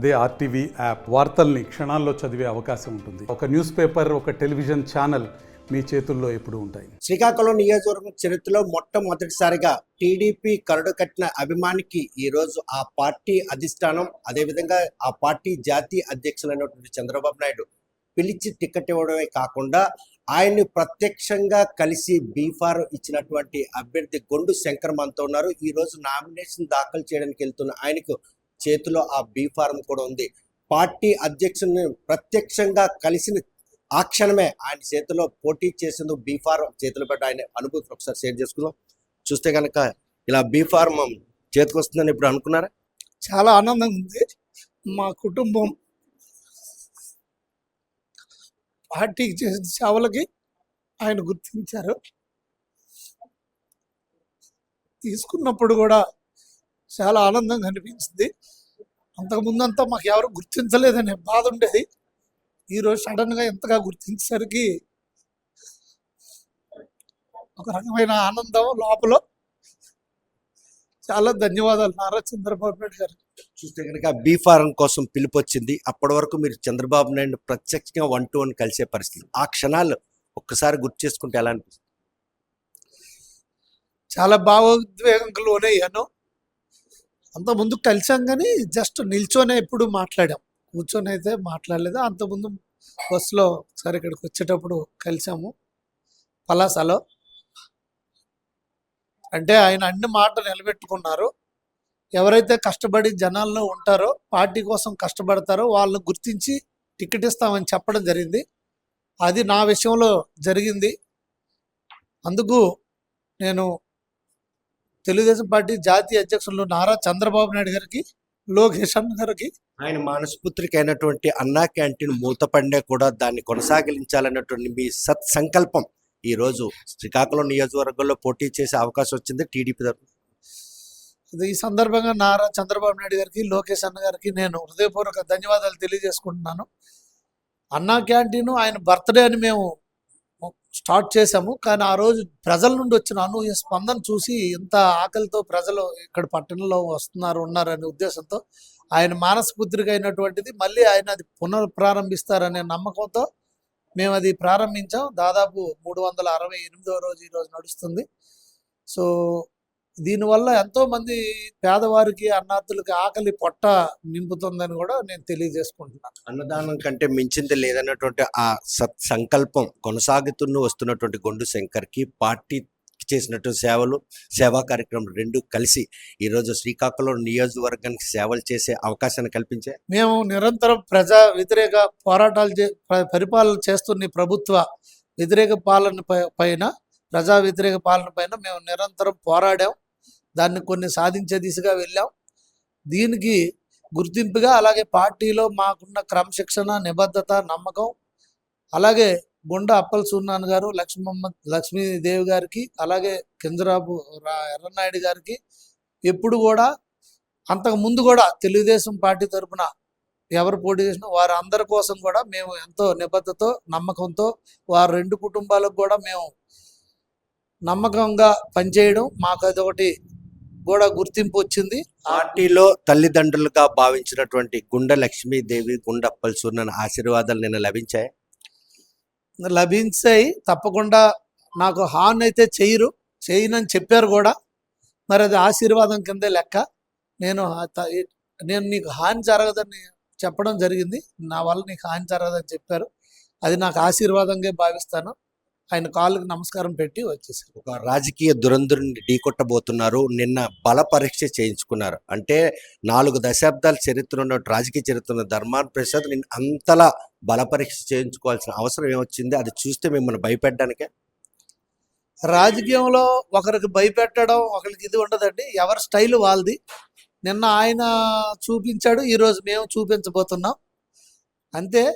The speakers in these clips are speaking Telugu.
అదే ఆర్టీవీ యాప్ వార్తల్ని క్షణాల్లో చదివే అవకాశం ఉంటుంది. ఒక న్యూస్ పేపర్, ఒక టెలివిజన్ ఛానల్ మీ చేతుల్లో ఎప్పుడు ఉంటాయి. శ్రీకాకుళం నియోజకవర్గం చరిత్రలో మొట్టమొదటిసారిగా టీడీపీ కరడు కట్టిన అభిమానికి ఈరోజు ఆ పార్టీ అధిష్టానం, అదేవిధంగా ఆ పార్టీ జాతీయ అధ్యక్షులైనటువంటి చంద్రబాబు నాయుడు పిలిచి టికెట్ ఇవ్వడమే కాకుండా ఆయన్ని ప్రత్యక్షంగా కలిసి బీఫార్ ఇచ్చినటువంటి అభ్యర్థి గొండు శంకర్ మనతో ఉన్నారు. ఈరోజు నామినేషన్ దాఖలు చేయడానికి వెళ్తున్న ఆయనకు చేతిలో ఆ బీఫారం కూడా ఉంది. పార్టీ అధ్యక్షుని ప్రత్యక్షంగా కలిసిన ఆ క్షణమే ఆయన చేతిలో పోటీ చేసేందుకు బీఫారం చేతులు పెట్టి ఆయన అనుభూతి ఒకసారి షేర్ చేసుకుందాం. చూస్తే కనుక ఇలా బీఫారం చేతికి వస్తుందని ఇప్పుడు అనుకున్నారా? చాలా ఆనందంగా ఉంది. మా కుటుంబం పార్టీకి చేసిన సేవలకి ఆయన గుర్తించారు. తీసుకున్నప్పుడు కూడా చాలా ఆనందంగా అనిపించింది. అంతకుముందంతా మాకు ఎవరు గుర్తించలేదనే బాధ ఉండేది. ఈరోజు సడన్గా ఎంతగా గుర్తించేసరికి ఒక రకమైన ఆనందం లోపల. చాలా ధన్యవాదాలు నారా చంద్రబాబు నాయుడు గారు. చూస్తే కనుక బీఫారం కోసం పిలుపు వచ్చింది. అప్పటి వరకు మీరు చంద్రబాబు నాయుడు ప్రత్యక్షంగా 1-to-1 కలిసే పరిస్థితి. ఆ క్షణాలు ఒక్కసారి గుర్తు చేసుకుంటే ఎలా అనిపిస్తుంది? చాలా భావోద్వేగంకు లోనయ్యాను. అంతకుముందు కలిసాం కానీ జస్ట్ నిల్చొనే ఎప్పుడు మాట్లాడాం, కూర్చొని అయితే మాట్లాడలేదు. అంతకుముందు బస్సులో ఒకసారి ఇక్కడికి వచ్చేటప్పుడు కలిసాము పలాసలో. అంటే ఆయన అన్ని మాట నిలబెట్టుకున్నారు. ఎవరైతే కష్టపడి జనాల్లో ఉంటారో, పార్టీ కోసం కష్టపడతారో వాళ్ళని గుర్తించి టికెట్ ఇస్తామని చెప్పడం జరిగింది. అది నా విషయంలో జరిగింది. అందుకు నేను తెలుగుదేశం పార్టీ జాతీయ అధ్యక్షులు నారా చంద్రబాబు నాయుడు గారికి, లోకేష్ అన్న గారికి, ఆయన మానసపుత్రిక అయినటువంటి అన్నా క్యాంటీన్ మూతపడినా కూడా దాన్ని కొనసాగించాలన్నటువంటి మీ సత్సంకల్పం ఈరోజు శ్రీకాకుళం నియోజకవర్గంలో పోటీ చేసే అవకాశం వచ్చింది టీడీపీ తరఫున. ఈ సందర్భంగా నారా చంద్రబాబు నాయుడు గారికి, లోకేష్ అన్న గారికి నేను హృదయపూర్వక ధన్యవాదాలు తెలియజేసుకుంటున్నాను. అన్నా క్యాంటీన్ ఆయన బర్త్డే అని మేము స్టార్ట్ చేశాము. కానీ ఆ రోజు ప్రజల నుండి వచ్చిన అనూహ్య స్పందన చూసి ఇంత ఆకలితో ప్రజలు ఇక్కడ పట్టణంలో ఉన్నారనే ఉద్దేశంతో ఆయన మానసపుత్రిక అయినటువంటిది మళ్ళీ ఆయన అది పునఃప్రారంభిస్తారనే నమ్మకంతో మేము అది ప్రారంభించాం. దాదాపు 368వ రోజు ఈరోజు నడుస్తుంది. సో దీనివల్ల ఎంతోమంది పేదవారికి, అన్నార్థులకి ఆకలి పొట్ట నింపుతుందని కూడా నేను తెలియజేసుకుంటున్నాను. అన్నదానం కంటే మించింది లేదన్నటువంటి ఆ సత్సంకల్పం కొనసాగుతూ వస్తున్నటువంటి గొండు శంకర్కి పార్టీ చేసినటువంటి సేవా కార్యక్రమం రెండు కలిసి ఈరోజు శ్రీకాకుళం నియోజకవర్గానికి సేవలు చేసే అవకాశాన్ని కల్పించే మేము నిరంతరం ప్రజా వ్యతిరేక పోరాటాలు పరిపాలన చేస్తున్న ప్రభుత్వ వ్యతిరేక పాలన పైన, ప్రజా వ్యతిరేక పాలన పైన మేము నిరంతరం పోరాడాం. దాన్ని కొన్ని సాధించే దిశగా వెళ్ళాం. దీనికి గుర్తింపుగా అలాగే పార్టీలో మాకున్న క్రమశిక్షణ, నిబద్ధత, నమ్మకం, అలాగే గుండా అప్పల్ సూర్నాన్ గారు, లక్ష్మీదేవి గారికి, అలాగే కింజరాపు ఎర్రనాయుడు గారికి ఎప్పుడు కూడా అంతకు ముందు కూడా తెలుగుదేశం పార్టీ తరఫున ఎవరు పోటీ చేసినా వారు అందరి కోసం కూడా మేము ఎంతో నిబద్ధతతో, నమ్మకంతో, వారు రెండు కుటుంబాలకు కూడా మేము నమ్మకంగా పనిచేయడం మాకు అదొకటి కూడా గుర్తింపు వచ్చింది. పార్టీలో తల్లిదండ్రులుగా భావించినటువంటి గుండె లక్ష్మీదేవి, గుండప్పల్ సూర్నాన్ ఆశీర్వాదాలు నిన్న లభించాయి. తప్పకుండా నాకు హాన్ అయితే చేయనని చెప్పారు కూడా. మరి అది ఆశీర్వాదం కిందే లెక్క. నేను నీకు హాని జరగదని చెప్పడం జరిగింది. నా వల్ల నీకు హాని జరగదని చెప్పారు. అది నాకు ఆశీర్వాదంగా భావిస్తాను. ఆయన కాళ్ళకి నమస్కారం పెట్టి వచ్చేసారు. ఒక రాజకీయ దురంధుడిని ఢీకొట్టబోతున్నారు. నిన్న బల పరీక్ష చేయించుకున్నారు. అంటే 4 దశాబ్దాల చరిత్ర ఉన్న రాజకీయ చరిత్ర ఉన్న ధర్మాన ప్రసాద్ నిన్న అంతలా బల పరీక్ష చేయించుకోవాల్సిన అవసరం ఏమొచ్చింది? అది చూస్తే మిమ్మల్ని భయపెట్టడానికే. రాజకీయంలో ఒకరికి భయపెట్టడం, ఒకరికి ఇది ఉండదండి. ఎవరి స్టైల్ వాళ్ళది. నిన్న ఆయన చూపించాడు, ఈరోజు మేము చూపించబోతున్నాం. అంతే.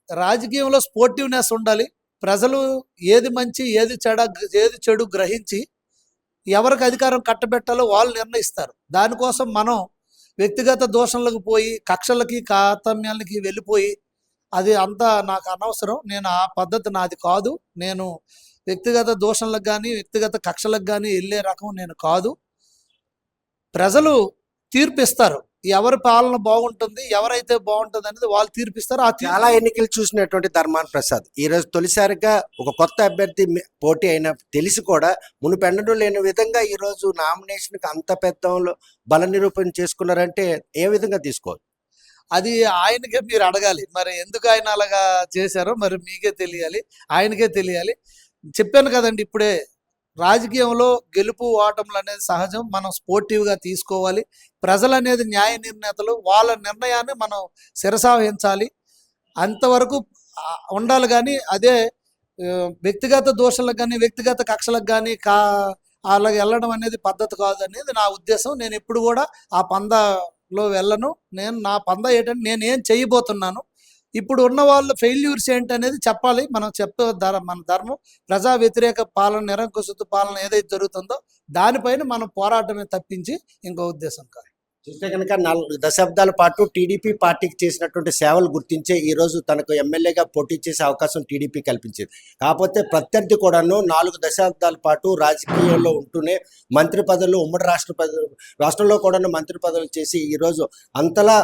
రాజకీయంలో స్పోర్టివ్నెస్ ఉండాలి. ప్రజలు ఏది మంచి, ఏది చెడు గ్రహించి ఎవరికి అధికారం కట్టబెట్టాలో వాళ్ళు నిర్ణయిస్తారు. దానికోసం మనం వ్యక్తిగత దోషణలకు పోయి, కక్షలకి, తారతమ్యాలకి వెళ్ళిపోయి అది అంతా నాకు అనవసరం. నేను ఆ పద్ధతి నాది కాదు. నేను వ్యక్తిగత దోషణలకు కానీ, వ్యక్తిగత కక్షలకు కానీ వెళ్ళే రకం నేను కాదు. ప్రజలు తీర్పు ఇస్తారు. ఎవరి పాలన బాగుంటుంది, ఎవరైతే బాగుంటుంది అనేది వాళ్ళు తీర్పిస్తారు. చాలా ఎన్నికలు చూసినటువంటి ధర్మాన ప్రసాద్ ఈ రోజు తొలిసారిగా ఒక కొత్త అభ్యర్థి పోటీ అయిన తెలిసి కూడా మునుపెన్నడూ లేని విధంగా ఈ రోజు నామినేషన్ కి అంత పెద్ద బల నిరూపణ చేసుకున్నారంటే ఏ విధంగా తీసుకోవాలి? అది ఆయనకే మీరు అడగాలి. మరి ఎందుకు ఆయన అలాగా చేశారో మరి మీకే తెలియాలి, ఆయనకే తెలియాలి. చెప్పాను కదండి ఇప్పుడే, రాజకీయంలో గెలుపు ఓటములు అనేది సహజం. మనం స్పోర్టివ్గా తీసుకోవాలి. ప్రజలు అనేది న్యాయ నిర్ణేతలు, వాళ్ళ నిర్ణయాన్ని మనం శిరసావహించాలి. అంతవరకు ఉండాలి. కానీ అదే వ్యక్తిగత దోషాలకు కానీ వ్యక్తిగత కక్షలకు కానీ అలాగే వెళ్ళడం అనేది పద్ధతి కాదు అనేది నా ఉద్దేశం. నేను ఎప్పుడు కూడా ఆ పందాలో వెళ్ళను. నా పందా ఏంటంటే నేను ఏం చేయబోతున్నాను, ఇప్పుడు ఉన్న వాళ్ళ ఫెయిల్యూర్స్ ఏంటనేది చెప్పాలి. మనం చెప్తే మన ధర్మం. ప్రజా వ్యతిరేక పాలన, నిరంకుశత్వ పాలన ఏదైతే జరుగుతుందో దానిపైన మనం పోరాటమే తప్పించి ఇంకో ఉద్దేశం కాదు. చూస్తే కనుక 4 దశాబ్దాల పాటు టీడీపీ పార్టీకి చేసినటువంటి సేవలు గుర్తించే ఈ రోజు తనకు ఎమ్మెల్యేగా పోటీ చేసే అవకాశం టీడీపీ కల్పించింది. కాకపోతే ప్రత్యర్థి కూడాను 4 దశాబ్దాల పాటు రాజకీయాల్లో ఉంటూనే మంత్రి పదవులు, ఉమ్మడి రాష్ట్రంలో కూడాను మంత్రి పదవులు చేసి ఈ రోజు అంతలా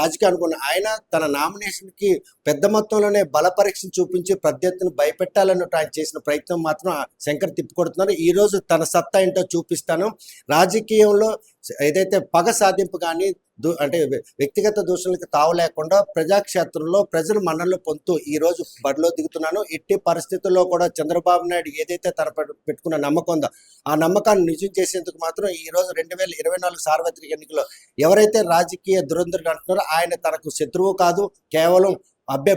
రాజకీయ అనుకున్న ఆయన తన నామినేషన్కి పెద్ద మొత్తంలోనే బల పరీక్షను చూపించి ప్రత్యర్థిని భయపెట్టాలన్నట్టు ఆయన చేసిన ప్రయత్నం మాత్రం శంకర్ తిప్పికొడుతున్నారు. ఈ రోజు తన సత్తా ఏంటో చూపిస్తాను, రాజకీయంలో ఏదైతే పగ సాధింపు కానీ అంటే వ్యక్తిగత దూషణలకు తావు లేకుండా ప్రజాక్షేత్రంలో ప్రజలు మన్ననలు పొందుతూ ఈ రోజు బరిలో దిగుతున్నాను. ఎట్టి పరిస్థితుల్లో కూడా చంద్రబాబు నాయుడు ఏదైతే తన పెట్టుకున్న నమ్మకం ఉందో ఆ నమ్మకాన్ని నిజం చేసేందుకు మాత్రం ఈ రోజు 2024 సార్వత్రిక ఎన్నికల్లో ఎవరైతే రాజకీయ దురంధరులు అంటున్నారో ఆయన తనకు శత్రువు కాదు, కేవలం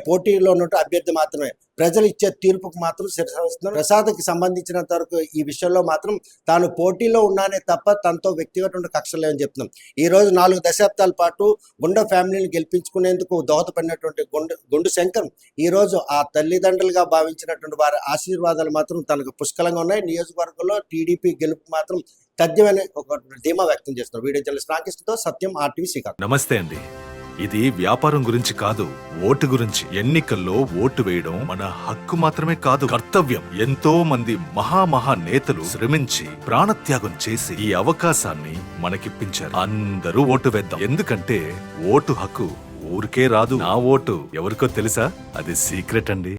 పోటీలో ఉన్నట్టు అభ్యర్థి మాత్రమే. ప్రజలు ఇచ్చే తీర్పుకు మాత్రం శిరసావహిస్తున్నారు. ప్రసాద్కి సంబంధించినంత వరకు ఈ విషయంలో మాత్రం తాను పోటీలో ఉన్నానే తప్ప తనతో వ్యక్తిగత కక్షలు లేవని చెప్తున్నాం. ఈ రోజు 4 దశాబ్దాల పాటు గుండా ఫ్యామిలీని గెలిపించుకునేందుకు దోహదపడినటువంటి గుండు శంకర్ ఈ రోజు ఆ తల్లిదండ్రులుగా భావించినటువంటి వారి ఆశీర్వాదాలు మాత్రం తనకు పుష్కలంగా ఉన్నాయి. నియోజకవర్గంలో టీడీపీ గెలుపు మాత్రం తథ్యమని ఒక ధీమా వ్యక్తం చేస్తున్నారు. వీడియో జర్నలిస్ట్ రాకేష్తో సత్యం, RTV శ్రీకాకుళం. నమస్తే అండి. ఇది వ్యాపారం గురించి కాదు, ఓటు గురించి. ఎన్నికల్లో ఓటు వేయడం మన హక్కు మాత్రమే కాదు, కర్తవ్యం. ఎంతో మంది మహా నేతలు శ్రమించి ప్రాణత్యాగం చేసి ఈ అవకాశాన్ని మనకిప్పించారు. అందరూ ఓటు వేద్దాం. ఎందుకంటే ఓటు హక్కు ఊరికే రాదు. నా ఓటు ఎవరికో తెలుసా? అది సీక్రెట్ అండి.